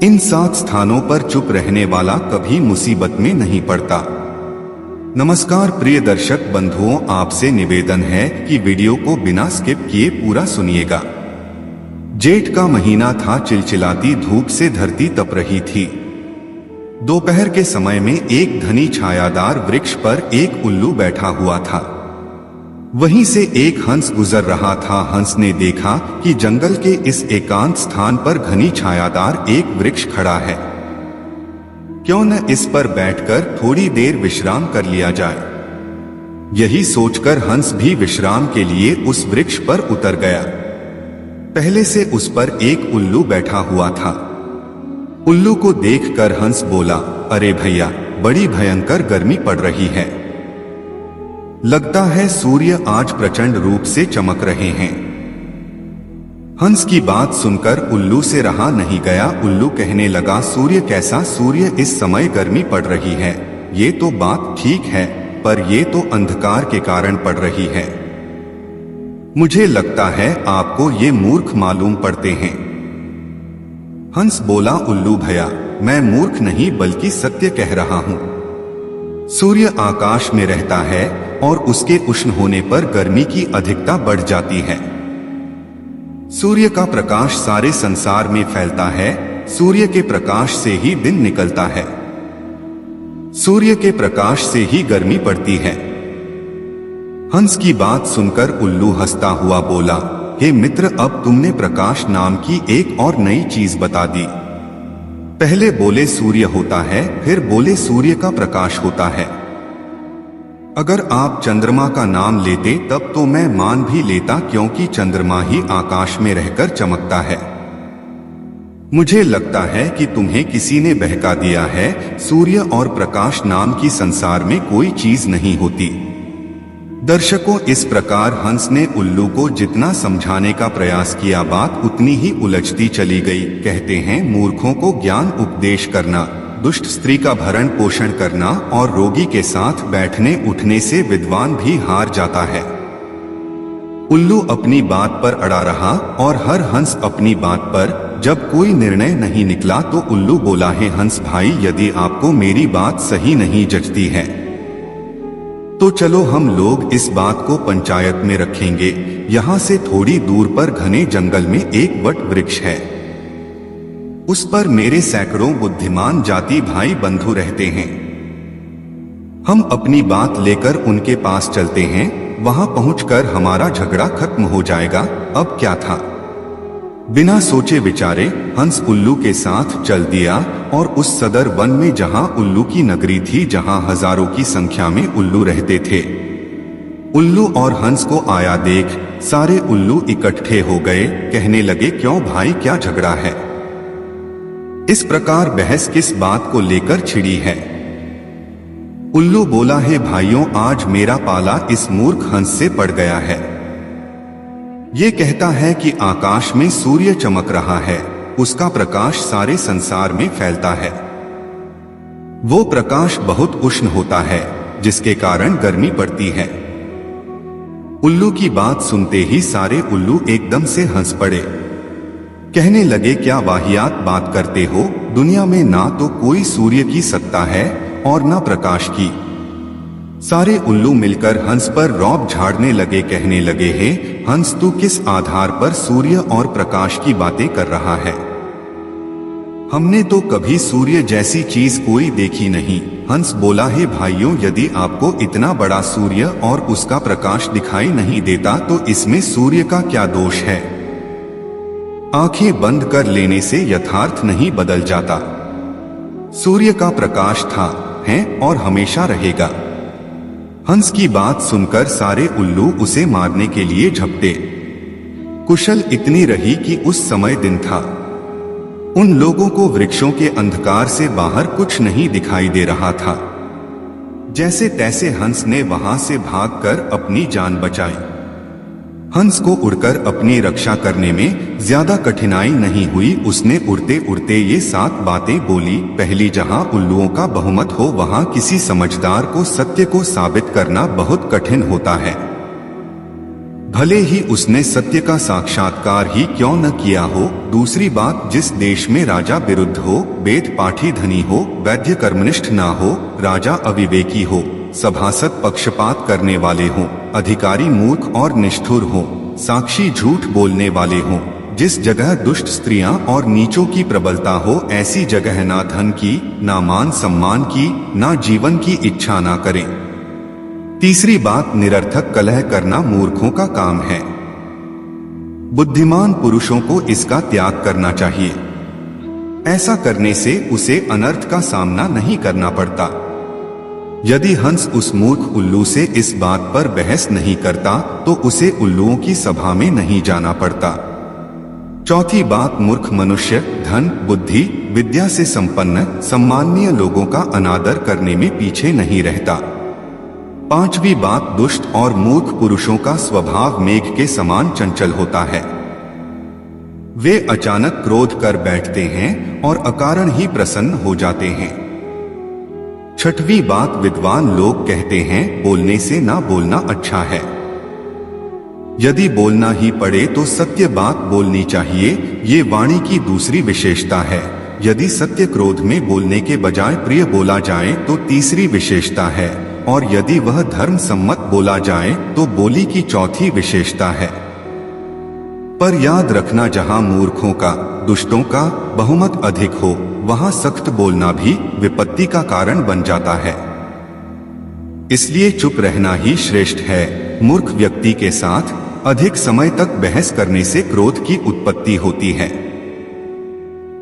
इन 7 स्थानों पर चुप रहने वाला कभी मुसीबत में नहीं पड़ता। नमस्कार प्रिय दर्शक बंधुओं, आपसे निवेदन है कि वीडियो को बिना स्किप किए पूरा सुनिएगा। जेठ का महीना था, चिलचिलाती धूप से धरती तप रही थी। दोपहर के समय में एक घनी छायादार वृक्ष पर एक उल्लू बैठा हुआ था। वहीं से एक हंस गुजर रहा था। हंस ने देखा कि जंगल के इस एकांत स्थान पर घनी छायादार एक वृक्ष खड़ा है। क्यों न इस पर बैठकर थोड़ी देर विश्राम कर लिया जाए। यही सोचकर हंस भी विश्राम के लिए उस वृक्ष पर उतर गया। पहले से उस पर एक उल्लू बैठा हुआ था। उल्लू को देखकर हंस बोला, अरे भैया, बड़ी भयंकर गर्मी पड़ रही है। लगता है सूर्य आज प्रचंड रूप से चमक रहे हैं। हंस की बात सुनकर उल्लू से रहा नहीं गया। उल्लू कहने लगा, सूर्य कैसा? सूर्य इस समय गर्मी पड़ रही है, ये तो बात ठीक है, पर ये तो अंधकार के कारण पड़ रही है। मुझे लगता है आपको ये मूर्ख मालूम पड़ते हैं। हंस बोला, उल्लू भैया, मैं मूर्ख नहीं बल्कि सत्य कह रहा हूं। सूर्य आकाश में रहता है और उसके उष्ण होने पर गर्मी की अधिकता बढ़ जाती है। सूर्य का प्रकाश सारे संसार में फैलता है। सूर्य के प्रकाश से ही दिन निकलता है। सूर्य के प्रकाश से ही गर्मी पड़ती है। हंस की बात सुनकर उल्लू हंसता हुआ बोला, हे मित्र, अब तुमने प्रकाश नाम की एक और नई चीज बता दी। पहले बोले सूर्य होता है, फिर बोले सूर्य का प्रकाश होता है। अगर आप चंद्रमा का नाम लेते तब तो मैं मान भी लेता, क्योंकि चंद्रमा ही आकाश में रहकर चमकता है। मुझे लगता है कि तुम्हें किसी ने बहका दिया है। सूर्य और प्रकाश नाम की संसार में कोई चीज नहीं होती। दर्शकों, इस प्रकार हंस ने उल्लू को जितना समझाने का प्रयास किया, बात उतनी ही उलझती चली गई। कहते हैं, मूर्खों को ज्ञान उपदेश करना, दुष्ट स्त्री का भरण पोषण करना और रोगी के साथ बैठने उठने से विद्वान भी हार जाता है। उल्लू अपनी बात पर अड़ा रहा और हर हंस अपनी बात पर। जब कोई निर्णय नहीं निकला तो उल्लू बोला, है हंस भाई, यदि आपको मेरी बात सही नहीं जचती है तो चलो हम लोग इस बात को पंचायत में रखेंगे। यहाँ से थोड़ी दूर पर घने जंगल में एक वट वृक्ष है। उस पर मेरे सैकड़ों बुद्धिमान जाति भाई बंधु रहते हैं। हम अपनी बात लेकर उनके पास चलते हैं। वहां पहुंचकर हमारा झगड़ा खत्म हो जाएगा। अब क्या था? बिना सोचे विचारे हंस उल्लू के साथ चल दिया और उस सदर वन में जहां उल्लू की नगरी थी, जहां हजारों की संख्या में उल्लू रहते थे। उल्लू और हंस को आया देख सारे उल्लू इकट्ठे हो गए। कहने लगे, क्यों भाई, क्या झगड़ा है? इस प्रकार बहस किस बात को लेकर छिड़ी है? उल्लू बोला, है भाइयों, आज मेरा पाला इस मूर्ख हंस से पड़ गया है। ये कहता है कि आकाश में सूर्य चमक रहा है, उसका प्रकाश सारे संसार में फैलता है। वो प्रकाश बहुत उष्ण होता है, जिसके कारण गर्मी पड़ती है। उल्लू की बात सुनते ही सारे उल्लू एकदम से हंस पड़े। कहने लगे, क्या वाहियात बात करते हो? दुनिया में ना तो कोई सूर्य की सत्ता है और ना प्रकाश की। सारे उल्लू मिलकर हंस पर रौब झाड़ने लगे। कहने लगे, हे हंस, तू किस आधार पर सूर्य और प्रकाश की बातें कर रहा है? हमने तो कभी सूर्य जैसी चीज कोई देखी नहीं। हंस बोला, हे भाइयों, यदि आपको इतना बड़ा सूर्य और उसका प्रकाश दिखाई नहीं देता तो इसमें सूर्य का क्या दोष है? आंखें बंद कर लेने से यथार्थ नहीं बदल जाता। सूर्य का प्रकाश था, है और हमेशा रहेगा। हंस की बात सुनकर सारे उल्लू उसे मारने के लिए झपटे। कुशल इतनी रही कि उस समय दिन था। उन लोगों को वृक्षों के अंधकार से बाहर कुछ नहीं दिखाई दे रहा था। जैसे तैसे हंस ने वहां से भागकर अपनी जान बचाई। हंस को उड़कर अपनी रक्षा करने में ज्यादा कठिनाई नहीं हुई। उसने उड़ते उड़ते ये 7 बातें बोली। पहली, जहां उल्लुओं का बहुमत हो वहां किसी समझदार को सत्य को साबित करना बहुत कठिन होता है। भले ही उसने सत्य का साक्षात्कार ही क्यों न किया हो। दूसरी बात, जिस देश में राजा विरुद्ध हो, वेद पाठी धनी हो, वैद्य कर्मनिष्ठ ना हो, राजा अविवेकी हो, सभासद पक्षपात करने वाले हों, अधिकारी मूर्ख और निष्ठुर हों, साक्षी झूठ बोलने वाले हों, जिस जगह दुष्ट स्त्रियां और नीचों की प्रबलता हो, ऐसी जगह ना धन की, ना मान सम्मान की, ना जीवन की इच्छा ना करें। तीसरी बात, निरर्थक कलह करना मूर्खों का काम है। बुद्धिमान पुरुषों को इसका त्याग करना चाहिए। ऐसा करने से उसे अनर्थ का सामना नहीं करना पड़ता। यदि हंस उस मूर्ख उल्लू से इस बात पर बहस नहीं करता तो उसे उल्लुओं की सभा में नहीं जाना पड़ता। चौथी बात, मूर्ख मनुष्य धन, बुद्धि, विद्या से संपन्न सम्माननीय लोगों का अनादर करने में पीछे नहीं रहता। पांचवी बात, दुष्ट और मूर्ख पुरुषों का स्वभाव मेघ के समान चंचल होता है। वे अचानक क्रोध कर बैठते हैं और अकारण ही प्रसन्न हो जाते हैं। छठवीं बात, विद्वान लोग कहते हैं बोलने से ना बोलना अच्छा है। यदि बोलना ही पड़े तो सत्य बात बोलनी चाहिए, ये वाणी की दूसरी विशेषता है। यदि सत्य क्रोध में बोलने के बजाय प्रिय बोला जाए तो तीसरी विशेषता है, और यदि वह धर्म सम्मत बोला जाए तो बोली की चौथी विशेषता है। पर याद रखना, जहां मूर्खों का, दुष्टों का बहुमत अधिक हो, वहां सख्त बोलना भी विपत्ति का कारण बन जाता है। इसलिए चुप रहना ही श्रेष्ठ है। मूर्ख व्यक्ति के साथ अधिक समय तक बहस करने से क्रोध की उत्पत्ति होती है।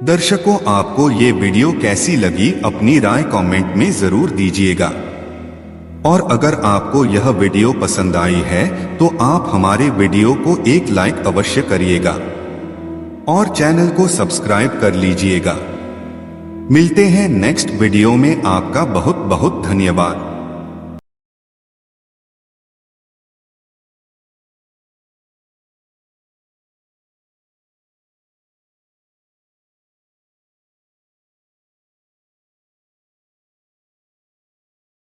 दर्शकों, आपको ये वीडियो कैसी लगी अपनी राय कमेंट में जरूर दीजिएगा। और अगर आपको यह वीडियो पसंद आई है तो आप हमारे वीडियो को एक लाइक अवश्य करिएगा और चैनल को सब्सक्राइब कर लीजिएगा। मिलते हैं नेक्स्ट वीडियो में। आपका बहुत बहुत धन्यवाद।